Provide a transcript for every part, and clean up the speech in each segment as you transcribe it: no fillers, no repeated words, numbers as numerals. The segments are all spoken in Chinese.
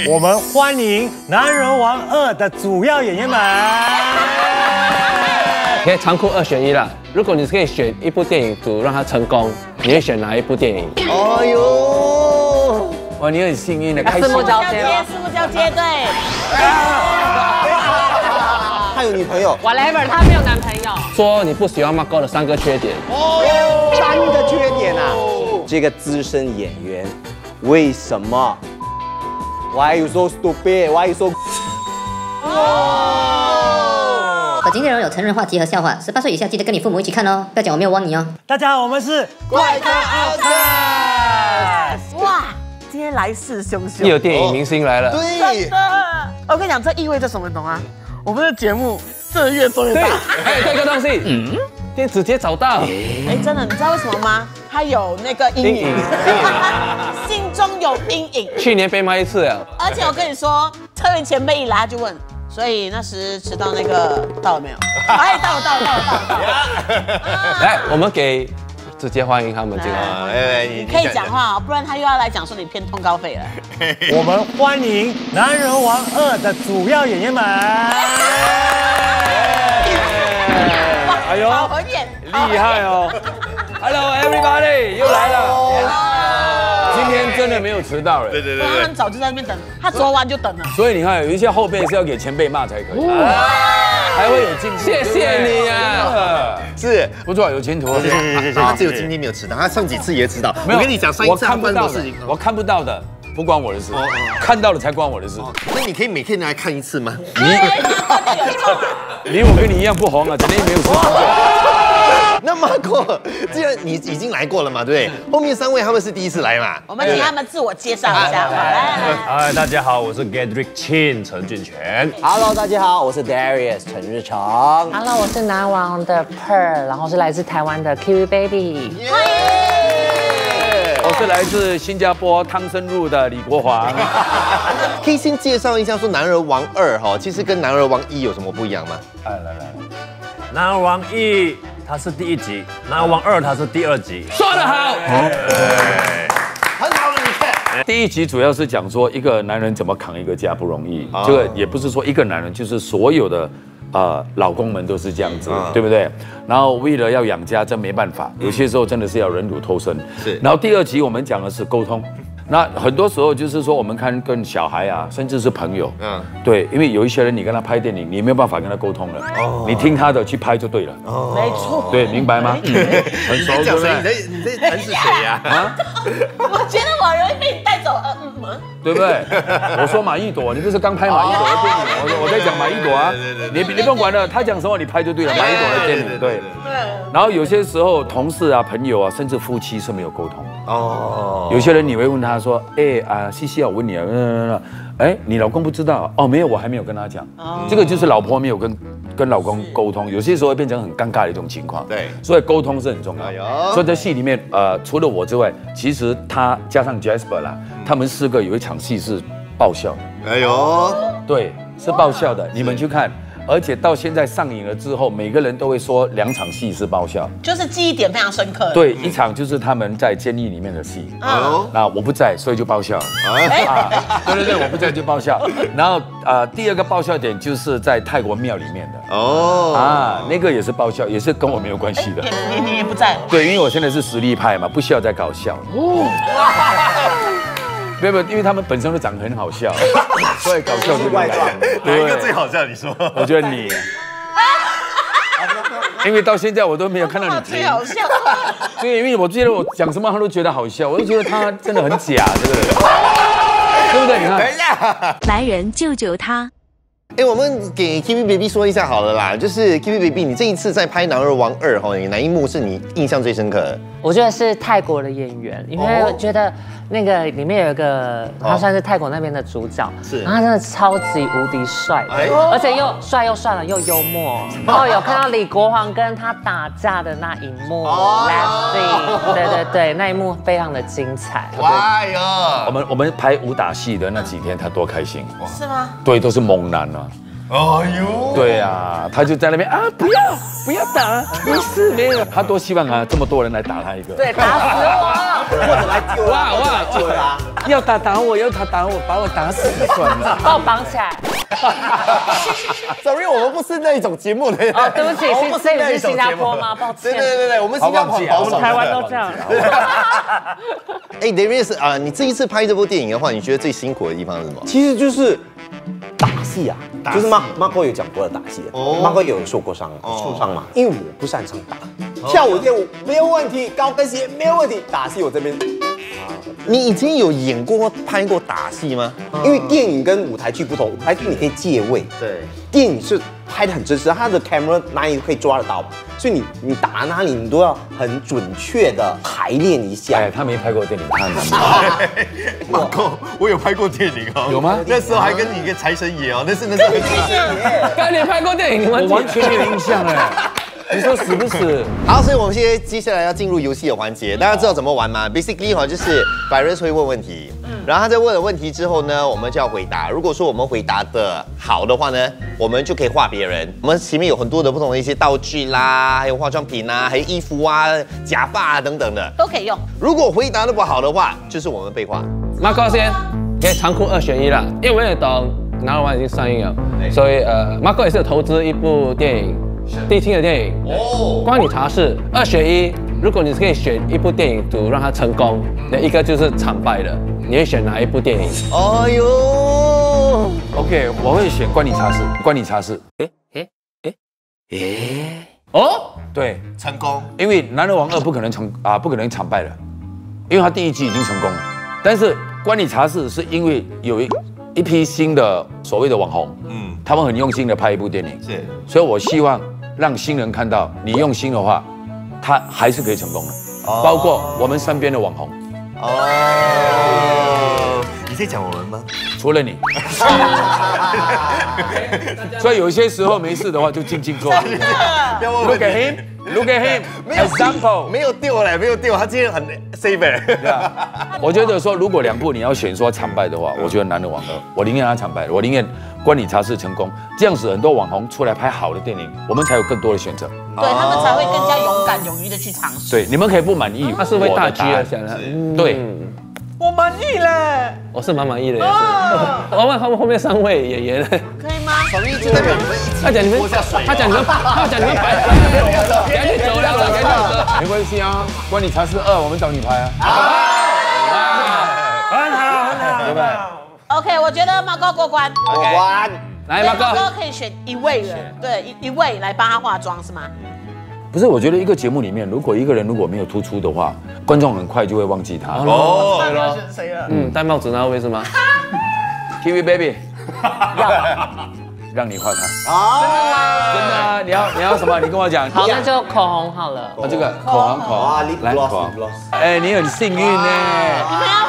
我们欢迎《男人王2》的主要演员们。可以残酷2选1了。如果你可以选一部电影组让它成功，你会选哪一部电影？哎呦，哇，你很幸运的，开心。四目交接，对。他有女朋友 Whatever， 他没有男朋友。说你不喜欢 Margot 的3个缺点。哦，3个缺点啊！这个资深演员为什么 ？Why you so stupid? Why you so？ 本集内容有成人化结合笑话，18岁以下记得跟你父母一起看哦，不要讲我没有汪你哦。大家好，我们是怪咖奥特。哇，今天来势汹汹。又有电影明星来了。对，我跟你讲，这意味着什么，懂吗？我们的节目真的越做越大。还有这个东西，电直接找到。哎，真的，你知道为什么吗？他有那个阴影，心中有阴影。去年被骂1次了。而且我跟你说，特别前辈一来他就问，所以那时迟到那个到了没有？哎，到了。来，我们给直接欢迎他们进来。你可以讲话哦，不然他又要来讲说你偏通告费了。我们欢迎《男人王2》的主要演员们。哎呦，好合眼，厉害哦 ！Hello everybody， 又来了。今天真的没有迟到了。对，他们早就在那边等，他昨晚就等了。所以你看，有一些后辈是要给前辈骂才可以，才会有进步。谢谢你啊！是不错，有前途。谢谢。他只有今天没有迟到，他上几次也迟到。我跟你讲，上一次我看不到的事情，我看不到的不关我的事，看到了才关我的事。那你可以每天来看一次吗？你我跟你一样不红啊，整天没有事。那Margot，既然你已经来过了嘛，对不对？后面3位他们是第一次来嘛？我们请他们自我介绍一下。来。嗨，大家好，我是 Gedrick Chin 陈俊全。Hello， 大家好，我是 Darius 陈日成。Hello， 我是男王的 Pearl， 然后是来自台湾的 Kiwi Baby。我是来自新加坡汤森路的李国煌。可以先介绍一下说《男人王2》哈，其实跟《男人王1》有什么不一样吗？来，《男人王1》它是第1集，《男人王2》它是第2集。说得好。很好的，你看。第1集主要是讲说一个男人怎么扛一个家不容易，这个也不是说一个男人，就是所有的老公们都是这样子，对不对？然后为了要养家，这没办法，有些时候真的是要忍辱偷生。是。然后第2集我们讲的是沟通。那很多时候就是说，我们看跟小孩啊，甚至是朋友，对，因为有一些人你跟他拍电影，你没有办法跟他沟通了，你听他的去拍就对了，没错，对，明白吗？很熟，对不对？你在谈是谁呀？我觉得我容易被你带走，对不对？我说马一朵，你不是刚拍马一朵的电影？我在讲马一朵啊，你不用管了，他讲什么你拍就对了，马一朵的电影，对。然后有些时候同事啊、朋友啊，甚至夫妻是没有沟通。有些人你会问他说：“西西啊，我问你啊，你老公不知道哦？没有，我还没有跟他讲。这个就是老婆没有跟老公沟通，有些时候会变成很尴尬的一种情况。对，所以沟通是很重要。所以在戏里面，除了我之外，其实他加上 Jasper 啦，他们4个有一场戏是爆笑的。哎呦，对，是爆笑的，你们去看。而且到现在上映了之后，每个人都会说2场戏是爆笑，就是记忆点非常深刻。对，一场就是他们在监狱里面的戏，那我不在，所以就爆笑。对，我不在就爆笑。然后第2个爆笑点就是在泰国庙里面的那个也是爆笑，也是跟我没有关系的。你也不在。对，因为我现在是实力派嘛，不需要再搞笑。不，因为他们本身都长得很好笑，所以搞笑就来。哪一个最好笑？你说？我觉得你，因为到现在我都没有看到你最好笑。对，因为我觉得我讲什么他都觉得好笑，我就觉得他真的很假，这个人，对不对？你看，等一下，来人救救他。我们给 Kiwi Baby 说一下好了啦，就是 Kiwi Baby， 你这一次在拍《男人王2》哈，哪一幕是你印象最深刻的？我觉得是泰国的演员，因为我觉得那个里面有一个，他算是泰国那边的主角，是，然后他真的超级无敌帅，而且又帅又帅了又幽默。然后有看到李国煌跟他打架的那一幕 ，Let's see， 对，那一幕非常的精彩。哎呀，我们拍武打戏的那几天，他多开心，是吗？对，都是猛男啊。哎呦，对啊，他就在那边不要打，没事没有，他多希望啊这么多人来打他一个，对，打死我。或者来救他，或者来救他。要打我，要他打我，把我打死就算了。把我绑起来。Sorry， 我们不是那种节目的。哦，对不起，我们不是那是新加种节目坡吗？抱歉。对，我们新加坡很保守，台湾都这样。哎 ，Darius 啊，你这一次拍这部电影的话，你觉得最辛苦的地方是什么？其实就是打戏啊，就是马哥有讲过的打戏。马哥有受过伤，受伤嘛，因为我不擅长打，跳舞没有问题，高跟鞋没有问题，打戏我这边。你以前有演过、拍过打戏吗？因为电影跟舞台剧不同，舞台剧你可以借位，对，电影是拍得很真实，它的 camera 哪里可以抓得到，所以你打哪里你都要很准确的排练一下。哎，他没拍过电影，他很难。马哥，我有拍过电影哦。有吗？那时候还跟你一个财神爷哦，那是很跟你拍过电影，我完全没有印象哎。你说死不死？好，所以我们接下来要进入游戏的环节。大家知道怎么玩吗 ？Basically 哈，就是Virus会问问题，然后他在问了问题之后呢，我们就要回答。如果说我们回答的好的话呢，我们就可以画别人。我们前面有很多的不同的一些道具啦，还有化妆品啊，还有衣服啊、假发啊等等的，都可以用。如果回答的不好的话，就是我们被画。马哥先，可以残酷2选1啦，因为我也懂《拿完》已经上映了，所以马哥也是有投资一部电影。地听的电影哦，关你茶事2选1。如果你可以选一部电影组让它成功，那一个就是惨败的，你会选哪一部电影？哎呦 ，OK， 我会选关你茶事，关你茶事。哦，对，成功，因为《男人王2》不可能惨败了，因为他第1季已经成功了。但是关你茶事是因为有一批新的所谓的网红，他们很用心的拍一部电影，是，所以我希望让新人看到你用心的话，他还是可以成功的，包括我们身边的网红。哦，你在讲我们吗？除了你，所以有些时候没事的话就静静坐。Look at him, look at him. Example， 没有丢嘞，没有丢，他今天很 saver。我觉得说，如果2部你要选说惨败的话，我觉得《男人王2》，我宁愿他惨败，我宁愿关你茶事成功，这样子很多网红出来拍好的电影，我们才有更多的选择。对他们才会更加勇敢、勇于的去尝试。对，你们可以不满意，他是会大局的想的。对。我满意了，我是蛮满意的，也是。我问他们后面3位演员，可以吗？小咪就代表你们一起他讲你们，他讲你们白，赶紧走了，赶紧走。没关系啊，关你茶事2，我们找你拍啊。很好，对不对 ？OK， 我觉得马哥过关。过关。来，马哥可以选1位人，对，一位来帮他化妆是吗？不是，我觉得一个节目里面，如果一个人如果没有突出的话，观众很快就会忘记他。哦，对了，选谁了？戴帽子那位是吗 ？TV Baby， 让你画他。啊，真的啊？你要什么？你跟我讲。好，那就口红好了。这个口红啊，lip 来 gloss， 口红。哎，你很幸运呢。你们要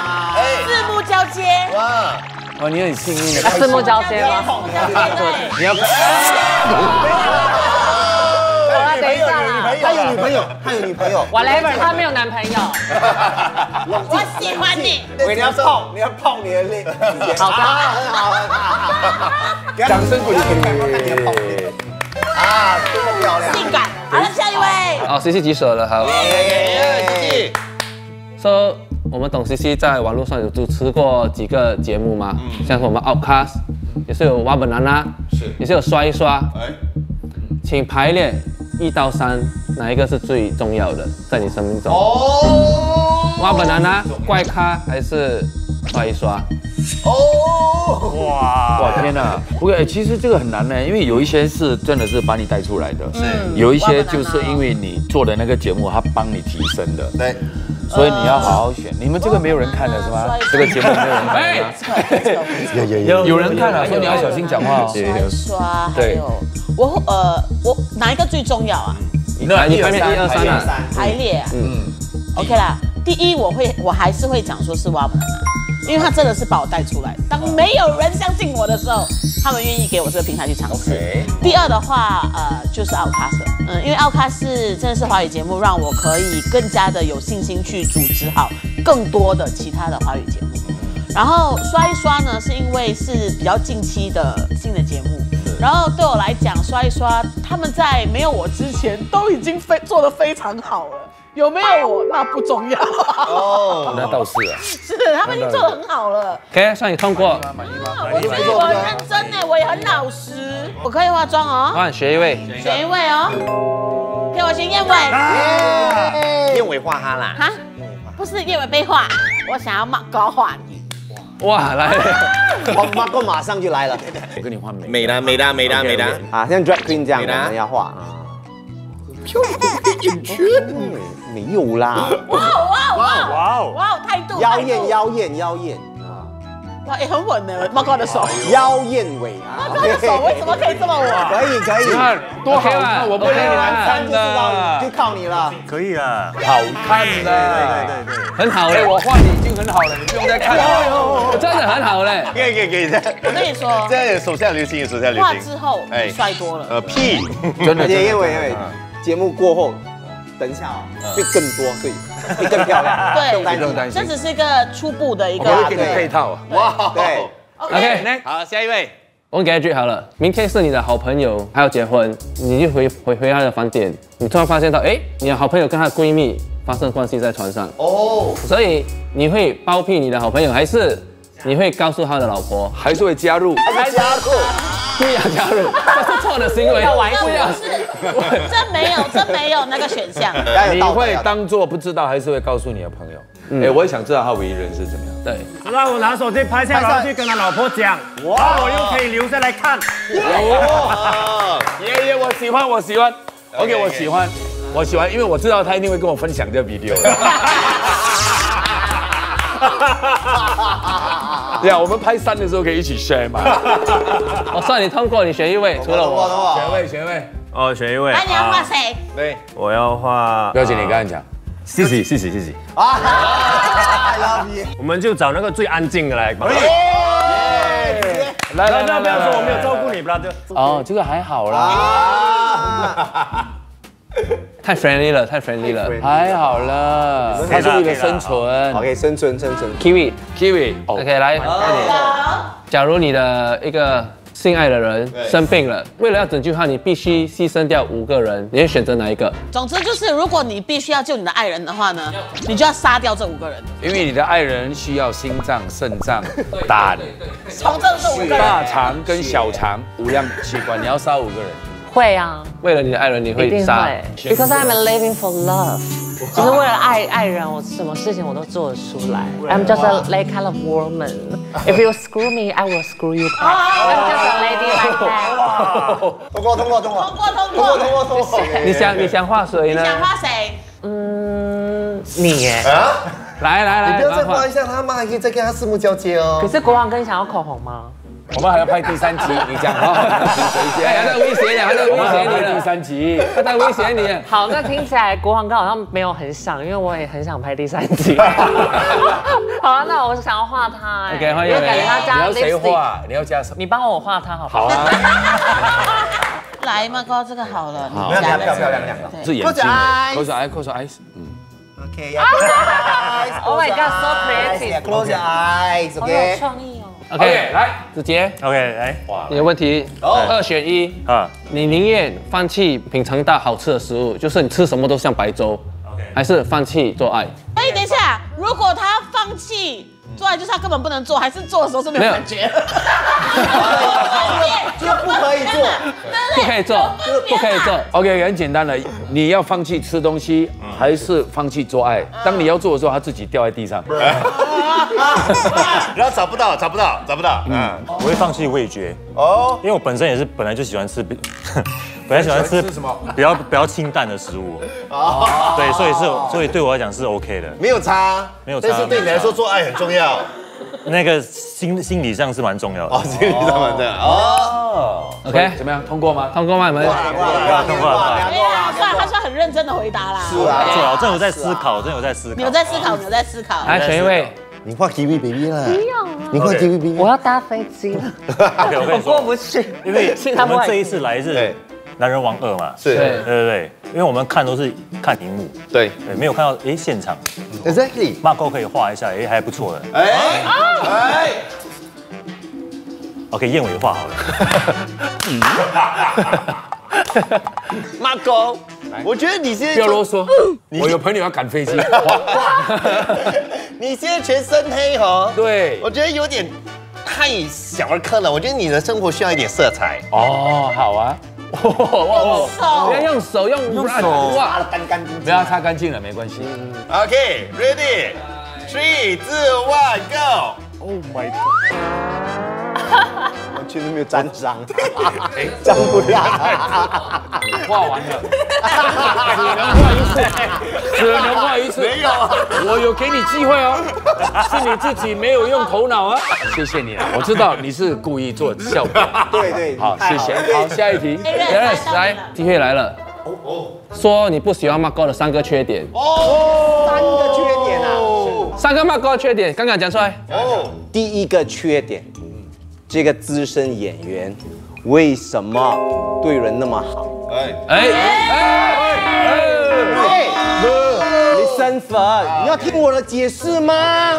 四目交接。哇，哦，你很幸运的。四目交接吗？你要。等一下啦，他有女朋友。whatever， 他没有男朋友。我喜欢你。你要泡你的脸。好的，很好。掌声鼓励。啊，这么漂亮。性感。好了，下一位。好，CC 举手了，好。说我们懂 CC 在网络上有主持过几个节目吗？像是我们 Outcast， 也是有挖本男啦，也是有刷一刷。请排列1到3，哪一个是最重要的在你生命中？挖本男啦，怪咖还是刷一刷？哇天哪！不过其实这个很难呢，因为有一些是真的是把你带出来的，有一些就是因为你做的那个节目，它帮你提升的。对。所以你要好好选。你们这个没有人看的是吗？这个节目没有人看。有人看了，所以你要小心讲话哦。刷，还有我哪一个最重要啊？你排面1、2、3啊，排列。OK 啦。第1我还是会讲说是挖本，因为他真的是把我带出来。当没有人相信我的时候，他们愿意给我这个平台去尝试。第2的话，就是奥卡斯，因为奥卡斯真的是华语节目，让我可以更加的有信心去组织好更多的其他的华语节目。然后刷一刷呢，是因为是比较近期的新的节目，然后对我来讲，刷一刷他们在没有我之前都已经做得非常好了。有没有我那不重要。哦，那倒是啊。是，他们已经做得很好了。OK， 算你通过。满意吗？我觉得我很认真呢，我也很老实。我可以化妆哦。换选一位。选一位哦。给我选燕尾。燕尾画他啦。哈？不是燕尾被画，我想要马高画你。哇，来了。马哥马上就来了。我跟你换美的。啊，像 drag queen 这样，我们要画啊。漂亮的眼圈，没有啦。哇，态度。妖艳啊！哇，很稳呢，猫哥的手。妖艳尾啊！猫哥的手为什么可以这么稳？可以，你看多好看，我不能难看的，就靠你了。可以了，好看的，对，很好嘞，我画你已经很好了，你不用再看了，真的很好嘞。可以，我跟你说，这手下留情，画之后你帅多了。屁，真的，因为节目过后，等一下会更多，所以会更漂亮。对，不用担心。这只是一个初步的一个。我会给你配套。哇，对 OK， 好，下一位。我们给他句好了，明天是你的好朋友还要结婚，你就回他的饭店，你突然发现到，哎，你的好朋友跟她的闺蜜发生关系在船上。哦。所以你会包庇你的好朋友，还是你会告诉他的老婆？还是会加入？不要加入，这是错的行为。要玩不是，这没有那个选项。你会当做不知道，还是会告诉你的朋友？哎，我也想知道他为人是怎么样。对，然后我拿手机拍下来，去跟他老婆讲，哇，我又可以留下来看。耶，我喜欢。OK， 我喜欢，因为我知道他一定会跟我分享这个 video。对啊，我们拍3的时候可以一起 share 嘛。我算你通过，你选一位，除了我，选一位。哦，选一位。那你要画谁？对，我要画。不要紧，你刚才讲。谢谢。I love you。我们就找那个最安静的来。来，不要说我没有照顾你，brother。哦，这个还好啦。太 friendly 了，还好了。他是为了生存。OK， 生存。Kiwi。OK， 来，假如你的一个心爱的人生病了，为了要拯救他，你必须牺牲掉5个人，你会选择哪一个？总之就是，如果你必须要救你的爱人的话呢，你就要杀掉这5个人。因为你的爱人需要心脏、肾脏、胆、从这5个人，大肠跟小肠5样器官，你要杀5个人。会啊，为了你的爱人，你会杀？Because I'm living for love， 就是为了爱人，我什么事情我都做得出来。I'm just a like kind of woman. If you screw me, I will screw you back. I'm just a lady like that. 通过。你想画谁呢？你想画谁？你耶。来，你不要再画一下他嘛，可以再跟他四目交接哦。可是国王哥，你想要口红吗？我们还要拍第3集，你讲话谁先？还在威胁你，第3集，他在威胁你。好，那听起来国王哥好像没有很想，因为我也很想拍第3集。好了，那我想要画他。OK， 欢迎。因为感觉他加 lipstick。你要谁画？你要加什么？你帮我画他好不好？好啊。来嘛，哥，这个好了。好，漂亮。是眼睛。Close your eyes。OK。Oh my god, so creative. Close your eyes. 好有创意哦。OK， 来，子杰 OK， 来，你的问题2选1啊，你宁愿放弃品尝到好吃的食物，就是你吃什么都像白粥，还是放弃做爱？等一下，如果他要放弃做爱，就是他根本不能做，还是做的时候是没有感觉？就不可以做，不可以做。 OK， 很简单的，你要放弃吃东西，还是放弃做爱？当你要做的时候，它自己掉在地上。然后找不到。我会放弃味觉哦，因为我本身也是本来就喜欢吃，本来喜欢吃什么比较清淡的食物哦，对，所以对我来讲是 OK 的，没有差，但是对你来说做爱很重要。那个心理上是蛮重要的哦，心理上蛮重要哦。 OK， 怎么样？通过吗？通过吗？你们？通过了。没有啊，他算很认真的回答啦。是啊，我真有在思考，你有在思考。来选一位。你画 Kiwi baby 啦。不要啊。你画 Kiwi baby。我要搭飞机了。我过不去，因为我们这一次来是男人王2嘛。是。对，因为我们看都是看荧幕。对，没有看到现场。Exactly。Marco 可以画一下，还不错的。OK， 燕尾画好了。Marco，我觉得你现在不要啰嗦，我有朋友要赶飞机。你现在全身黑哈？对，我觉得有点太小儿科了。我觉得你的生活需要一点色彩。哦，好啊。不要用手，用手，擦得干干净净。不要擦干净了，没关系。OK, ready, 3, 2, 1, go. Oh my god！ 完全都没有沾脏，沾不了。画完了，只能画一次。没有，我有给你机会哦，是你自己没有用头脑啊。谢谢你啊，我知道你是故意做效果。对，好，谢谢。好，下一题。来，机会来了。说你不喜欢 Marco 的3个缺点。3个缺点啊，3个 Marco 的缺点，刚刚讲出来。第1个缺点，这个资深演员为什么对人那么好？你身份，你要听我的解释吗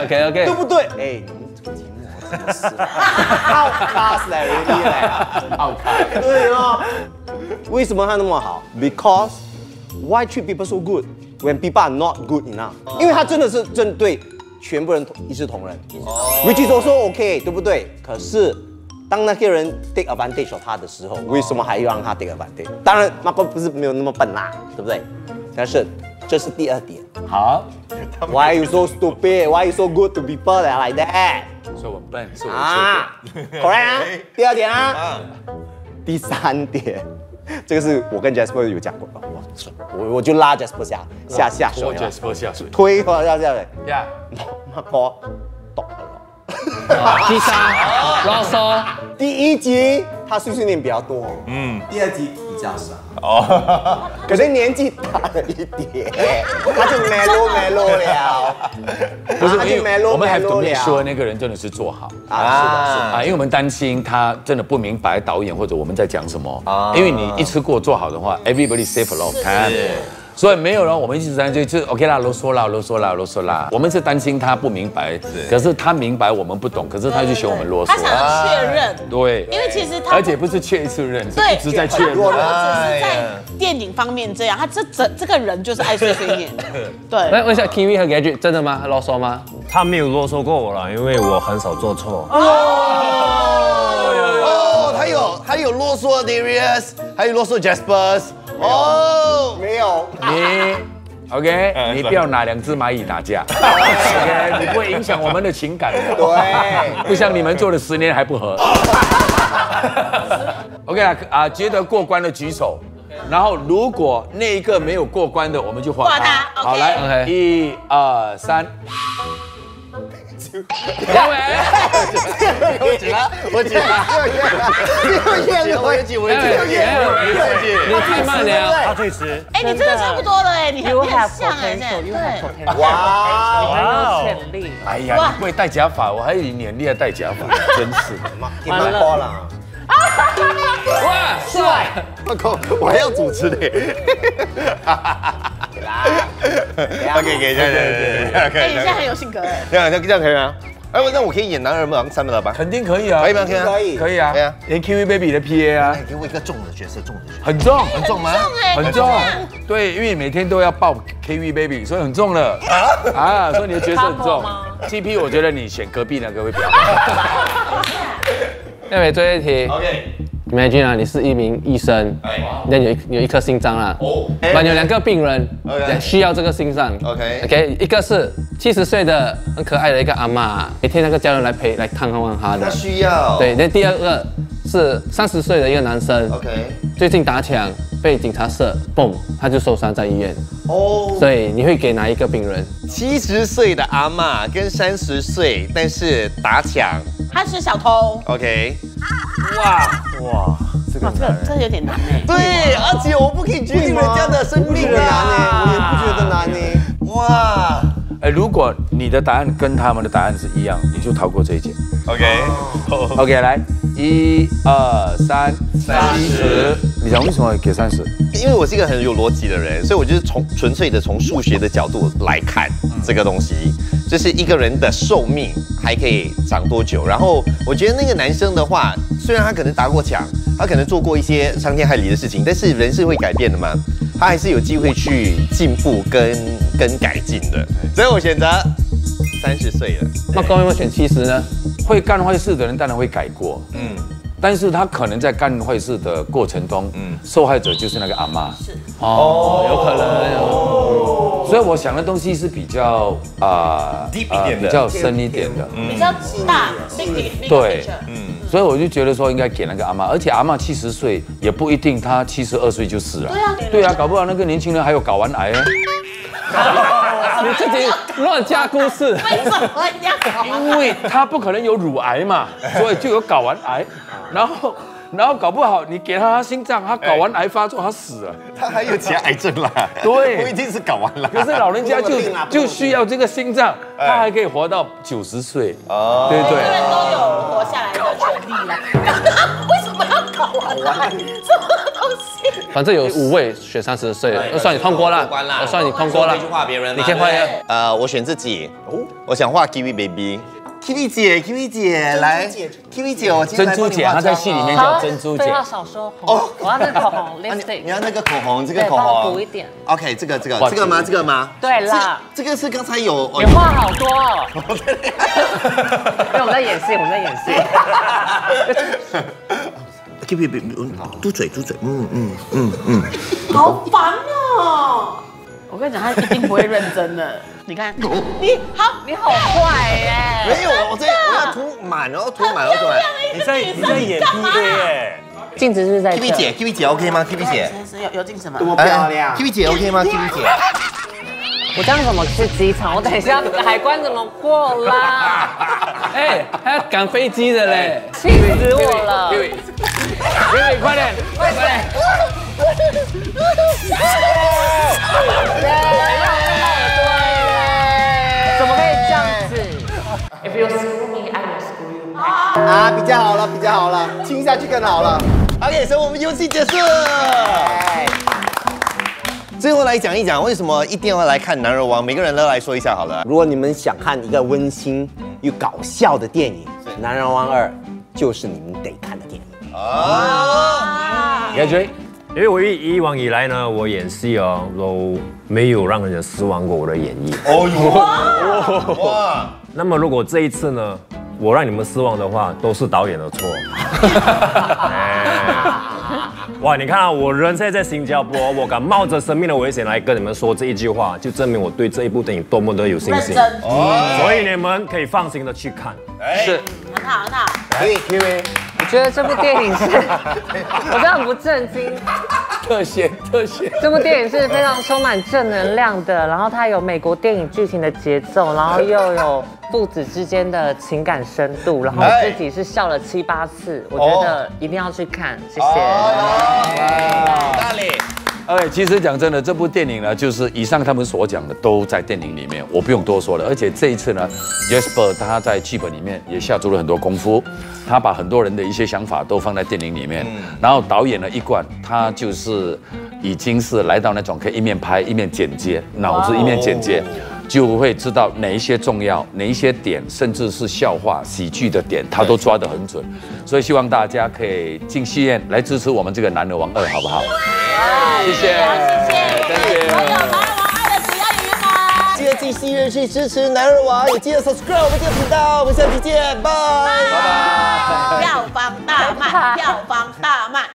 ？OK， 对不对？你们这个节目真的是，outcast 来人家嘞，outcast。对哦，为什么他那么好 ？Because why treat people so good when people are not good enough？ 因为他真的是针对全部人一视同仁，which is also OK， 对不对？可是当那些人 take advantage of 他的时候，为什么还要让他 take advantage？ 当然 ，Marco 不是没有那么笨啦，对不对？但是这是第2点。好 ，Why you so stupid? Why you so good to people that like that？ 说我笨是我的缺点。 correct 啊。第2点啊。第3点，这个是我跟 Jasper 有讲过，我就拉 Jasper 下水，我 Jasper 下水，推我下水。呀，Marco 懂了。第3，啰嗦。第1集他碎碎念比较多，第2集比较少。可是年纪大了一点，他就mellow 了。不是，因为我们还懂你说那个人真的是做好啊，因为我们担心他真的不明白导演或者我们在讲什么，因为你一次过做好的话 ，everybody save a lot of time。所以没有了，我们一直在就 OK 啦，啰嗦啦。我们是担心他不明白，可是他明白我们不懂，可是他就嫌我们啰嗦。他想要确认，对，因为其实他而且不是确一次认，对，一直在确认。如果只是在电影方面这样，他这个人就是爱碎碎念。对，来问一下 Kiwi 和 Gadget 真的吗？他啰嗦吗？他没有啰嗦过我了，因为我很少做错。他有啰嗦 Darius， 还有啰嗦 Jasper。没有。你 OK， 你不要拿2只蚂蚁打架 ，OK， 你不会影响我们的情感的。对，不像你们做了10年还不合。OK 啊，觉得过关的举手，然后如果那一个没有过关的，我们就画他。好，来，1、2、3。杨伟，我举了，你太慢了，他最迟。你真的差不多了你很像哇，潜力。哎呀，你不会戴假发，我还以为你很厉害戴假发，真是的。完了。哇，帅！我还要主持的。OK， 你现在很有性格这样可以吗？那我可以演男儿郎3了吧？肯定可以啊，可以吗？可以啊，演 Kiwi Baby 的 PA 啊。给我一个重的角色，很重吗？很重，对，因为每天都要抱 Kiwi Baby， 所以很重了啊，所以你的角色很重。TP 我觉得你选隔壁那个会比较好。那位最后一题 ，OK。Imagine 啊，你是一名医生，那有一颗心脏啦，那有2个病人需要这个心脏 ，OK， 一个是70岁的很可爱的一个阿嬷，每天那个家人来探望她的，他需要。对，那第2个是30岁的一个男生 ，OK， 最近打抢被警察射，嘣，他就受伤在医院。所以你会给哪一个病人？70岁的阿嬷跟30岁，但是打抢，他是小偷。 OK。哇，这有点难对，而且我不可以决定人家的生命啊，我也不觉得难哇，如果你的答案跟他们的答案是一样，你就逃过这一节。OK， 来，1、2、3，30。你想为什么给30？因为我是一个很有逻辑的人，所以我就是纯粹的从数学的角度来看这个东西，就是一个人的寿命还可以长多久。然后我觉得那个男生的话，虽然他可能打过抢，他可能做过一些伤天害理的事情，但是人是会改变的嘛，他还是有机会去进步跟改进的。所以我选择30岁了。那高有没有选70呢？会干坏事的人当然会改过，但是他可能在干坏事的过程中，受害者就是那个阿嬷。是哦，有可能。所以我想的东西是比较比较深一点的，比较大，对，所以我就觉得说应该给那个阿嬷，而且阿嬷70岁也不一定她72岁就死了。对啊，搞不好那个年轻人还有睾丸癌。你自己乱加故事。为什么要搞？因为他不可能有乳癌嘛，所以就有睾丸癌，然后搞不好你给他心脏，他睾丸癌发作，他死了。他还有其他癌症啦，对，不一定是睾丸啦。可是老人家就需要这个心脏，他还可以活到90岁。哦，对对。每个人都有活下来的权利啦。为什么要睾丸癌？什么东西？反正有5位选30岁，算你通过了，我算你通过了。可以去画别人，你可以画一个。我选自己。我想画 Kiwi Baby。Kiwi 姐来 ，Kiwi 姐，我今天来帮你化妆。珍珠姐，她在戏里面叫珍珠姐。不要少说红。哦，我要那个口红 lipstick。你要那个口红，这个口红。帮我红补一点。OK， 这个吗？这个吗？对啦。这个是刚才有。你画好多哦。因为我们在演戏，我们在演戏。Kiwi Baby， 嘟嘴，好烦哦！我跟你讲，他一定不会认真的。你看，你好坏耶！没有，我要涂满，然后涂满。你在演 PA 耶？镜子是不是在 ？Kiwi 姐 OK 吗 ？Kiwi 姐有镜子吗？多漂亮 ！Kiwi 姐 OK 吗 ？Kiwi 姐，我这样怎么去机场？我等一下海关怎么过啦？哎，还要赶飞机的嘞，气死我了！快点！怎么可以这样子 ？If you screw me, I will screw you back。啊，比较好了，亲下去更好了。OK， 所以我们游戏结束了。最后来讲一讲，为什么一定要来看《男人王》？每个人都来说一下好了。如果你们想看一个温馨又搞笑的电影，《男人王2》就是你们得看的电影。啊！感觉，因为我以往以来呢，我演戏哦都没有让人失望过我的演绎。哦哟！哇！那么如果这一次呢，我让你们失望的话，都是导演的错。哇，你看啊，我人现在在新加坡，我敢冒着生命的危险来跟你们说这一句话，就证明我对这一部电影多么的有信心。所以你们可以放心的去看。是，很好。可以。我觉得这部电影是，我真的很不震惊。特写。这部电影是非常充满正能量的，然后它有美国电影剧情的节奏，然后又有父子之间的情感深度，然后我自己是笑了7、8次，我觉得一定要去看，谢谢。大力。其实讲真的，这部电影呢，就是以上他们所讲的都在电影里面，我不用多说了。而且这一次呢 ，Jasper 他在剧本里面也下足了很多功夫，他把很多人的一些想法都放在电影里面。然后导演呢一贯他就是已经是来到那种可以一面拍一面剪接，脑子一面剪接。就会知道哪一些重要，哪一些点，甚至是笑话、喜剧的点，他都抓得很准。所以希望大家可以进戏院来支持我们这个《男人王2》，好不好？谢谢，所有《男人王2》的主要演员们，记得进戏院去支持《男人王》，也记得 subscribe 我们这个频道。我们下期见，拜拜。票房大卖，票房大卖。